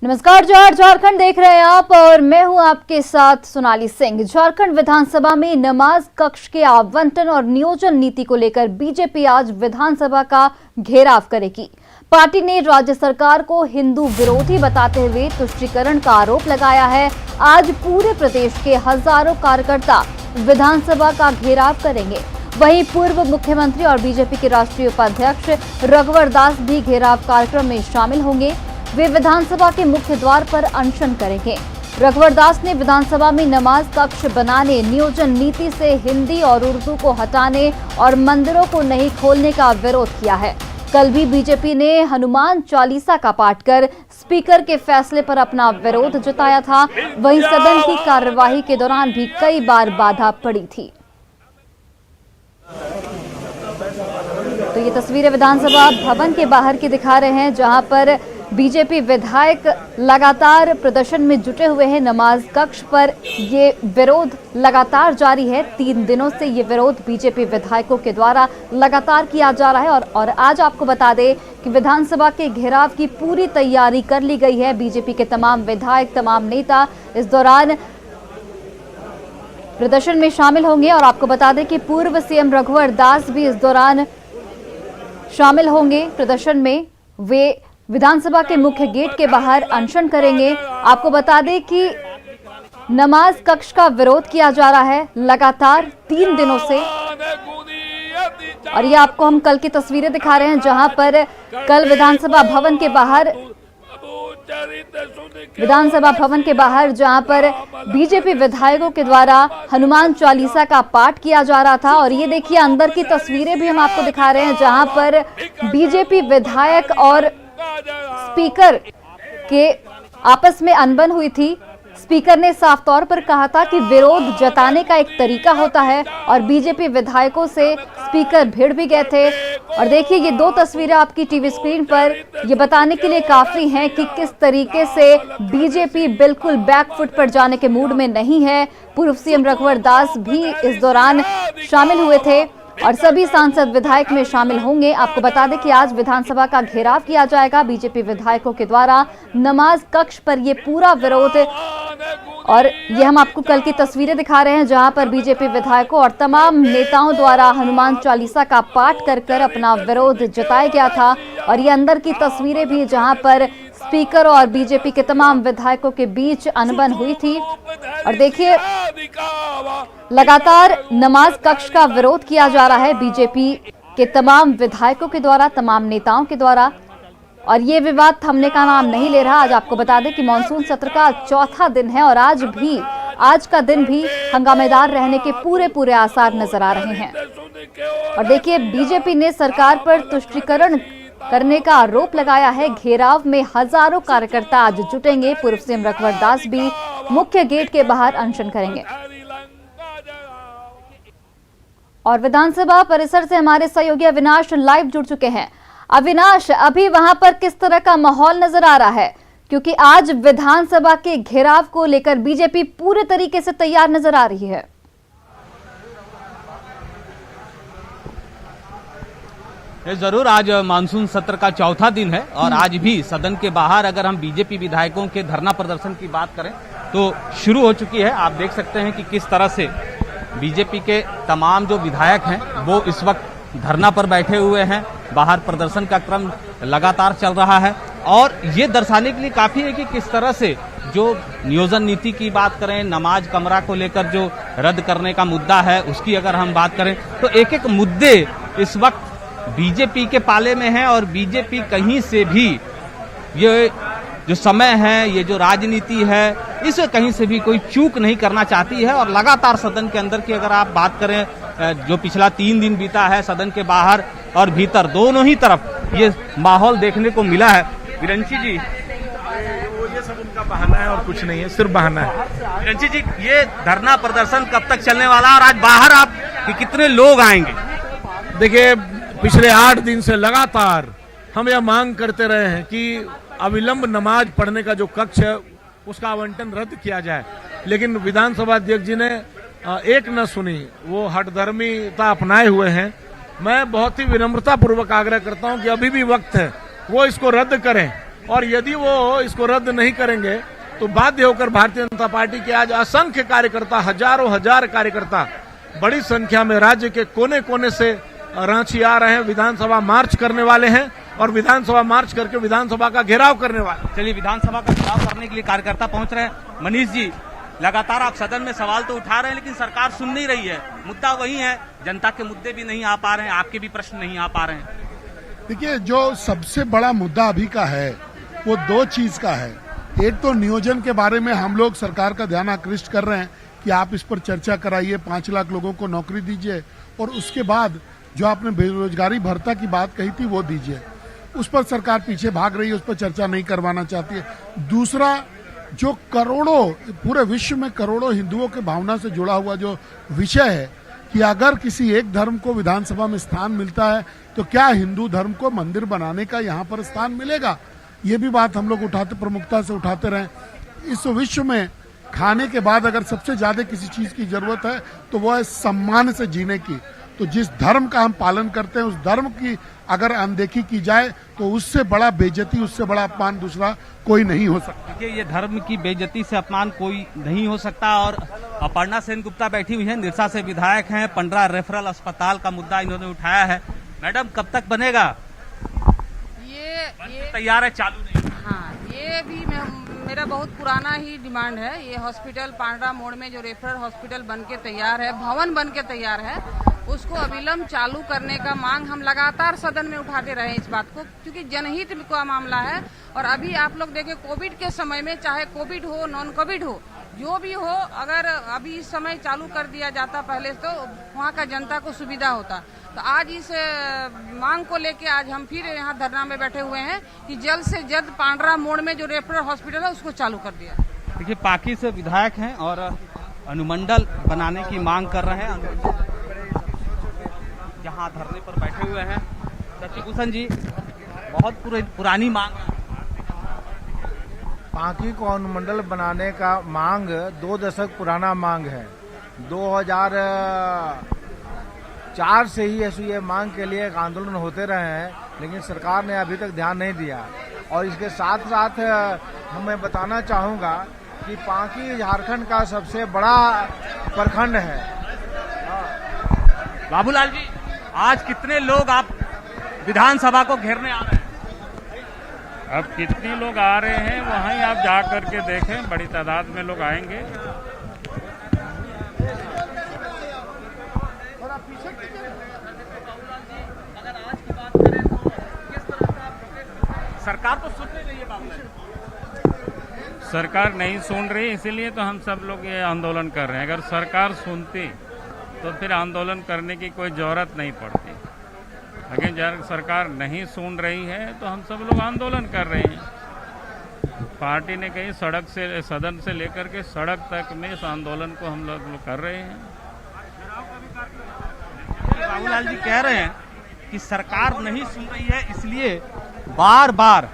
नमस्कार झारखंड देख रहे हैं आप और मैं हूं आपके साथ सोनाली सिंह। झारखंड विधानसभा में नमाज कक्ष के आवंटन और नियोजन नीति को लेकर बीजेपी आज विधानसभा का घेराव करेगी। पार्टी ने राज्य सरकार को हिंदू विरोधी बताते हुए तुष्टीकरण का आरोप लगाया है। आज पूरे प्रदेश के हजारों कार्यकर्ता विधानसभा का घेराव करेंगे। वहीं पूर्व मुख्यमंत्री और बीजेपी के राष्ट्रीय उपाध्यक्ष रघुवर दास भी घेराव कार्यक्रम में शामिल होंगे। वे विधानसभा के मुख्य द्वार पर अनशन करेंगे। रघुवर दास ने विधानसभा में नमाज कक्ष बनाने, नियोजन नीति से हिंदी और उर्दू को हटाने और मंदिरों को नहीं खोलने का विरोध किया है। कल भी बीजेपी ने हनुमान चालीसा का पाठ कर स्पीकर के फैसले पर अपना विरोध जताया था। वहीं सदन की कार्यवाही के दौरान भी कई बार बाधा पड़ी थी। तो ये तस्वीरें विधानसभा भवन के बाहर की दिखा रहे हैं, जहां पर बीजेपी विधायक लगातार प्रदर्शन में जुटे हुए हैं। नमाज कक्ष पर ये विरोध लगातार जारी है। 3 दिनों से ये विरोध बीजेपी विधायकों के द्वारा लगातार किया जा रहा है। और आज आपको बता दें कि विधानसभा के घेराव की पूरी तैयारी कर ली गई है। बीजेपी के तमाम विधायक, तमाम नेता इस दौरान प्रदर्शन में शामिल होंगे। और आपको बता दें कि पूर्व सीएम रघुवर दास भी इस दौरान शामिल होंगे प्रदर्शन में। वे विधानसभा के मुख्य गेट के बाहर अनशन करेंगे। आपको बता दें कि नमाज कक्ष का विरोध किया जा रहा है लगातार 3 दिनों से। और ये आपको हम कल की तस्वीरें दिखा रहे हैं, जहां पर कल विधानसभा भवन के बाहर जहां पर बीजेपी विधायकों के द्वारा हनुमान चालीसा का पाठ किया जा रहा था। और ये देखिए अंदर की तस्वीरें भी हम आपको दिखा रहे हैं, जहां पर बीजेपी विधायक और स्पीकर के आपस में अनबन हुई थी। स्पीकर ने साफ तौर पर कहा था कि विरोध जताने का एक तरीका होता है और बीजेपी विधायकों से स्पीकर भिड़ भी गए थे। और देखिए ये 2 तस्वीरें आपकी टीवी स्क्रीन पर ये बताने के लिए काफी हैं कि किस तरीके से बीजेपी बिल्कुल बैकफुट पर जाने के मूड में नहीं है। पूर्व सीएम रघुवर दास भी इस दौरान शामिल हुए थे और सभी सांसद विधायक में शामिल होंगे। आपको बता दें कि आज विधानसभा का घेराव किया जाएगा बीजेपी विधायकों के द्वारा नमाज कक्ष पर ये पूरा विरोध। और ये हम आपको कल की तस्वीरें दिखा रहे हैं, जहां पर बीजेपी विधायकों और तमाम नेताओं द्वारा हनुमान चालीसा का पाठ कर अपना विरोध जताया गया था। और ये अंदर की तस्वीरें भी, जहां पर स्पीकर और बीजेपी के तमाम विधायकों के बीच अनबन हुई थी। और देखिए लगातार नमाज कक्ष का विरोध किया जा रहा है बीजेपी के तमाम विधायकों के द्वारा, तमाम नेताओं के द्वारा। और ये विवाद थमने का नाम नहीं ले रहा। आज आपको बता दें कि मानसून सत्र का 4था दिन है और आज का दिन भी हंगामेदार रहने के पूरे आसार नजर आ रहे हैं। और देखिए बीजेपी ने सरकार पर तुष्टीकरण करने का आरोप लगाया है। घेराव में हजारों कार्यकर्ता आज जुटेंगे। पूर्व सीएम रघुवर दास भी मुख्य गेट के बाहर अनशन करेंगे। और विधानसभा परिसर से हमारे सहयोगी अविनाश लाइव जुड़ चुके हैं। अविनाश, अभी वहां पर किस तरह का माहौल नजर आ रहा है? क्योंकि आज विधानसभा के घेराव को लेकर बीजेपी पूरे तरीके से तैयार नजर आ रही है। जरूर आज मानसून सत्र का 4था दिन है और आज भी सदन के बाहर अगर हम बीजेपी विधायकों के धरना प्रदर्शन की बात करें तो शुरू हो चुकी है। आप देख सकते हैं कि किस तरह से बीजेपी के तमाम जो विधायक हैं वो इस वक्त धरना पर बैठे हुए हैं। बाहर प्रदर्शन का क्रम लगातार चल रहा है और ये दर्शाने के लिए काफी है कि किस तरह से जो नियोजन नीति की बात करें, नमाज कमरा को लेकर जो रद्द करने का मुद्दा है उसकी अगर हम बात करें तो एक मुद्दे इस वक्त बीजेपी के पाले में है। और बीजेपी कहीं से भी ये जो समय है, ये जो राजनीति है, इसे कहीं से भी कोई चूक नहीं करना चाहती है। और लगातार सदन के अंदर की अगर आप बात करें, जो पिछला 3 दिन बीता है सदन के बाहर और भीतर दोनों ही तरफ ये माहौल देखने को मिला है। विरंची जी, ये सब उनका बहाना है और कुछ नहीं है, सिर्फ बहाना है। विरंची जी, ये धरना प्रदर्शन कब तक चलने वाला है और आज बाहर आप कितने लोग आएंगे? देखिए पिछले 8 दिन से लगातार हम यह मांग करते रहे हैं कि अविलंब नमाज पढ़ने का जो कक्ष है उसका आवंटन रद्द किया जाए, लेकिन विधानसभा अध्यक्ष जी ने एक न सुनी। वो हठधर्मीता अपनाए हुए हैं। मैं बहुत ही विनम्रता पूर्वक आग्रह करता हूं कि अभी भी वक्त है, वो इसको रद्द करें और यदि वो इसको रद्द नहीं करेंगे तो बाध्य होकर भारतीय जनता पार्टी के आज असंख्य कार्यकर्ता, हजारों हजार कार्यकर्ता बड़ी संख्या में राज्य के कोने कोने से रांची आ रहे हैं, विधानसभा मार्च करने वाले हैं और विधानसभा मार्च करके विधानसभा का घेराव करने वाले। चलिए, विधानसभा का घेराव करने के लिए कार्यकर्ता पहुंच रहे हैं। मनीष जी, लगातार आप सदन में सवाल तो उठा रहे हैं, लेकिन सरकार सुन नहीं रही है। मुद्दा वही है, जनता के मुद्दे भी नहीं आ पा रहे हैं, आपके भी प्रश्न नहीं आ पा रहे हैं। देखिए, जो सबसे बड़ा मुद्दा अभी का है वो दो चीज का है। एक तो नियोजन के बारे में हम लोग सरकार का ध्यान आकृष्ट कर रहे हैं कि आप इस पर चर्चा कराइए, 5 लाख लोगों को नौकरी दीजिए, और उसके बाद जो आपने बेरोजगारी भत्ता की बात कही थी वो दीजिए। उस पर सरकार पीछे भाग रही है, उस पर चर्चा नहीं करवाना चाहती है। दूसरा, जो करोड़ों, पूरे विश्व में करोड़ों हिंदुओं के भावना से जुड़ा हुआ जो विषय है कि अगर किसी एक धर्म को विधानसभा में स्थान मिलता है तो क्या हिंदू धर्म को मंदिर बनाने का यहाँ पर स्थान मिलेगा, ये भी बात हम लोग प्रमुखता से उठाते रहे। इस विश्व में खाने के बाद अगर सबसे ज्यादा किसी चीज की जरूरत है तो वो है सम्मान से जीने की। तो जिस धर्म का हम पालन करते हैं उस धर्म की अगर अनदेखी की जाए तो उससे बड़ा बेइज्जती, उससे बड़ा अपमान दूसरा कोई नहीं हो सकता। देखिए, ये धर्म की बेइज्जती से अपमान कोई नहीं हो सकता। और अपर्णा सेन गुप्ता बैठी हुई है, निरसा से विधायक हैं। 15 रेफरल अस्पताल का मुद्दा इन्होंने उठाया है। मैडम, कब तक बनेगा? ये तैयार है, चालू नहीं? हाँ, ये भी मेरा बहुत पुराना ही डिमांड है। ये हॉस्पिटल पांड्रा मोड़ में जो रेफरल हॉस्पिटल बन के तैयार है, भवन बन के तैयार है, उसको अविलंब चालू करने का मांग हम लगातार सदन में उठाते रहे इस बात को, क्योंकि जनहित का मामला है। और अभी आप लोग देखें, कोविड के समय में, चाहे कोविड हो नॉन कोविड हो, जो भी हो, अगर अभी इस समय चालू कर दिया जाता पहले तो वहाँ का जनता को सुविधा होता। तो आज इस मांग को लेके आज हम फिर यहाँ धरना में बैठे हुए हैं कि जल्द से जल्द पांड्रा मोड़ में जो रेफरल हॉस्पिटल है उसको चालू कर दिया। देखिए, पाकी से विधायक हैं और अनुमंडल बनाने की मांग कर रहे हैं। यहाँ धरने पर बैठे हुए हैं शशिभूषण जी, बहुत पुरानी मांग है। पाकी को अनुमंडल बनाने का मांग 2 दशक पुराना मांग है। 2004 से ही ये मांग के लिए एक आंदोलन होते रहे हैं, लेकिन सरकार ने अभी तक ध्यान नहीं दिया। और इसके साथ साथ मैं बताना चाहूँगा कि पाकी झारखंड का सबसे बड़ा प्रखंड है। बाबूलाल जी, आज कितने लोग आप विधानसभा को घेरने आ रहे हैं? अब कितने लोग आ रहे हैं वहीं आप जा करके देखें, बड़ी तादाद में लोग आएंगे। अगर आज की बात करें तो किस तरह का सरकार तो सुन नहीं रही है बाबूलाल? सरकार नहीं सुन रही, इसीलिए तो हम सब लोग ये आंदोलन कर रहे हैं। अगर सरकार सुनती तो फिर आंदोलन करने की कोई जरूरत नहीं पड़ती, लेकिन जब सरकार नहीं सुन रही है तो हम सब लोग आंदोलन कर रहे हैं। पार्टी ने कही सड़क से, सदन से लेकर के सड़क तक में इस आंदोलन को हम लोग कर रहे हैं। बाबूलाल जी कह रहे हैं कि सरकार नहीं सुन रही है, इसलिए बार बार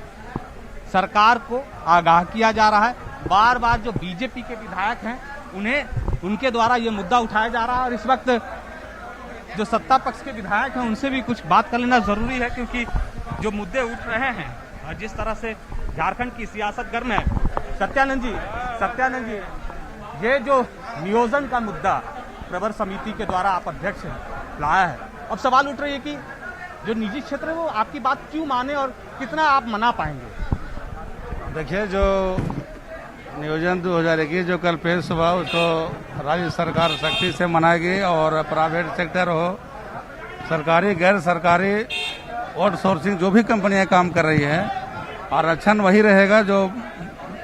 सरकार को आगाह किया जा रहा है। बार बार जो बीजेपी के विधायक हैं उनके द्वारा ये मुद्दा उठाया जा रहा है। और इस वक्त जो सत्ता पक्ष के विधायक हैं उनसे भी कुछ बात कर लेना जरूरी है, क्योंकि जो मुद्दे उठ रहे हैं और जिस तरह से झारखंड की सियासत गर्म है। सत्यानंद जी, ये जो नियोजन का मुद्दा प्रवर समिति के द्वारा आप अध्यक्ष लाया है, अब सवाल उठ रही है कि जो निजी क्षेत्र है वो आपकी बात क्यों माने और कितना आप मना पाएंगे? देखिए, जो नियोजन 2021 जो कल पेश हुआ उसको राज्य सरकार सख्ती से मनाएगी। और प्राइवेट सेक्टर हो, सरकारी गैर सरकारी आउटसोर्सिंग जो भी कंपनियां काम कर रही है, आरक्षण वही रहेगा जो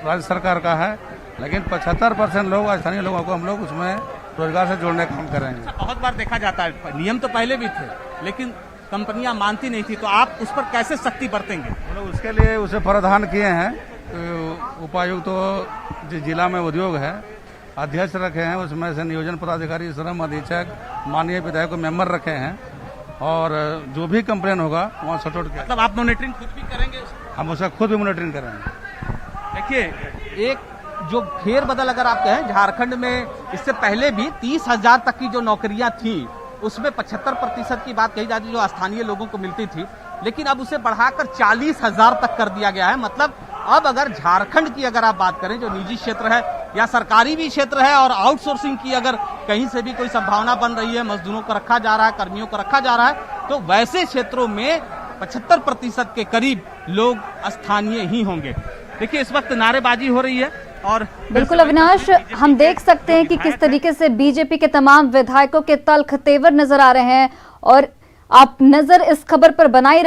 राज्य सरकार का है, लेकिन 75% लोग, स्थानीय लोगों को हम लोग उसमें रोजगार से जोड़ने का काम करेंगे। बहुत बार देखा जाता है, नियम तो पहले भी थे लेकिन कंपनियां मानती नहीं थी, तो आप उस पर कैसे सख्ती बरतेंगे? हम लोग उसके लिए उसे प्रावधान किए हैं। तो उपायुक्त तो जिस जिला में उद्योग है अध्यक्ष रखे हैं, उसमें से नियोजन पदाधिकारी, श्रम अधीक्षक, माननीय विधायक को मेंबर रखे हैं। और जो भी कंप्लेन होगा वहाँ सटोट के, मतलब आप मॉनिटरिंग खुद भी करेंगे? हम उसका खुद भी मॉनिटरिंग करेंगे। देखिए, एक जो फेरबदल अगर आप कहें, झारखंड में इससे पहले भी 30,000 तक की जो नौकरियां थी उसमें 75% की बात कही जाती जो स्थानीय लोगों को मिलती थी, लेकिन अब उसे बढ़ाकर 40,000 तक कर दिया गया है। मतलब अब अगर झारखंड की अगर आप बात करें, जो निजी क्षेत्र है या सरकारी भी क्षेत्र है, और आउटसोर्सिंग की अगर कहीं से भी कोई संभावना बन रही है, मजदूरों को रखा जा रहा है, कर्मियों को रखा जा रहा है, तो वैसे क्षेत्रों में 75% के करीब लोग स्थानीय ही होंगे। देखिए इस वक्त नारेबाजी हो रही है और बिल्कुल अविनाश, हम देख सकते हैं कि किस तरीके से बीजेपी के तमाम विधायकों के तल्ख तेवर नजर आ रहे हैं, और आप नजर इस खबर पर बनाए रखें।